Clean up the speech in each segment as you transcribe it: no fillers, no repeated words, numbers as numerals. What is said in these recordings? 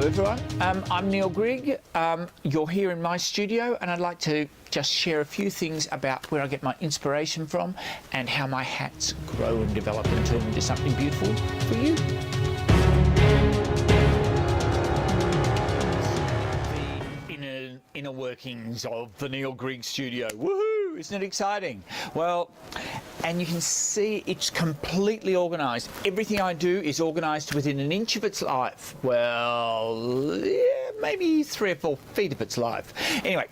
Hello everyone, I'm Neil Grigg. You're here in my studio and I'd like to just share a few things about where I get my inspiration from and how my hats grow and develop and turn into something beautiful for you. The inner workings of the Neil Grigg studio. Woohoo! Isn't it exciting? Well, and you can see it's completely organised. Everything I do is organised within an inch of its life. Well, yeah, maybe 3 or 4 feet of its life. Anyway,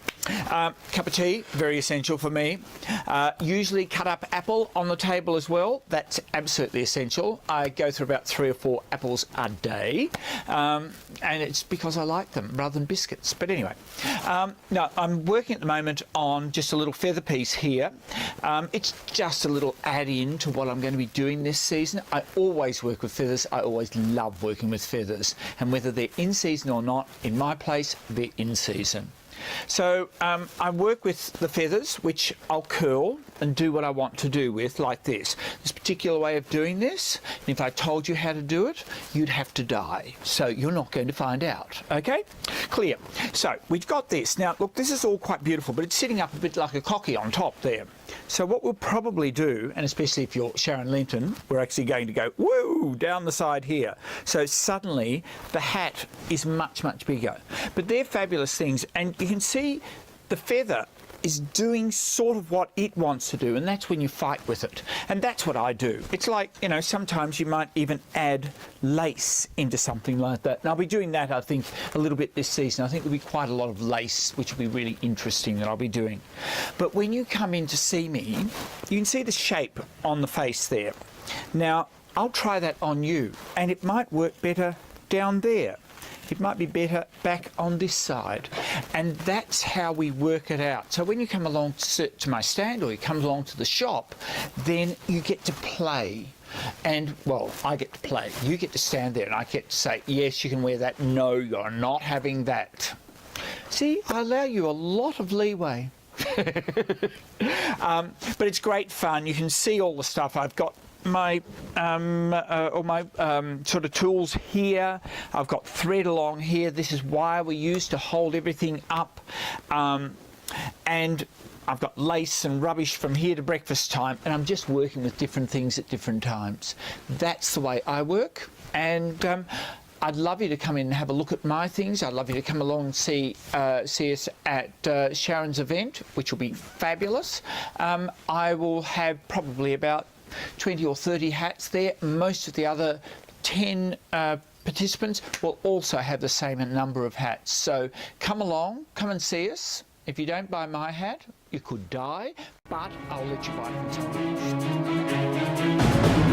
cup of tea, very essential for me. Usually cut up apple on the table as well. That's absolutely essential. I go through about 3 or 4 apples a day. And it's because I like them rather than biscuits. But anyway, now I'm working at the moment on just a little feather piece here. It's just a little add-in to what I'm going to be doing this season. I always work with feathers. I always love working with feathers. And whether they're in season or not, in my place, they're in season. So I work with the feathers, which I'll curl and do what I want to do with, like this. This particular way of doing this, if I told you how to do it, you'd have to die. So you're not going to find out, okay? Clear. So we've got this. Now, look, this is all quite beautiful, but it's sitting up a bit like a cocky on top there. So what we'll probably do, and especially if you're Sharon Linton, we're actually going to go, woo, down the side here. So suddenly the hat is much, much bigger. But they're fabulous things, and you can see the feather is doing sort of what it wants to do, and that's when you fight with it. And that's what I do. It's like, you know, sometimes you might even add lace into something like that. And I'll be doing that, I think, a little bit this season. I think there'll be quite a lot of lace, which will be really interesting that I'll be doing. But when you come in to see me, you can see the shape on the face there. Now, I'll try that on you, and it might work better down there. It might be better back on this side. And that's how we work it out. So when you come along to my stand or you come along to the shop, then you get to play. And, well, I get to play. You get to stand there and I get to say, yes, you can wear that. No, you're not having that. See, I allow you a lot of leeway. But it's great fun. You can see all the stuff I've got. My sort of tools here. I've got thread along here. This is wire we use to hold everything up, and I've got lace and rubbish from here to breakfast time, and I'm just working with different things at different times. That's the way I work, and I'd love you to come in and have a look at my things. I'd love you to come along and see us at Sharon's event, which will be fabulous. I will have probably about 20 or 30 hats there. Most of the other 10 participants will also have the same number of hats. So come along, come and see us. If you don't buy my hat, you could die, but I'll let you buy it.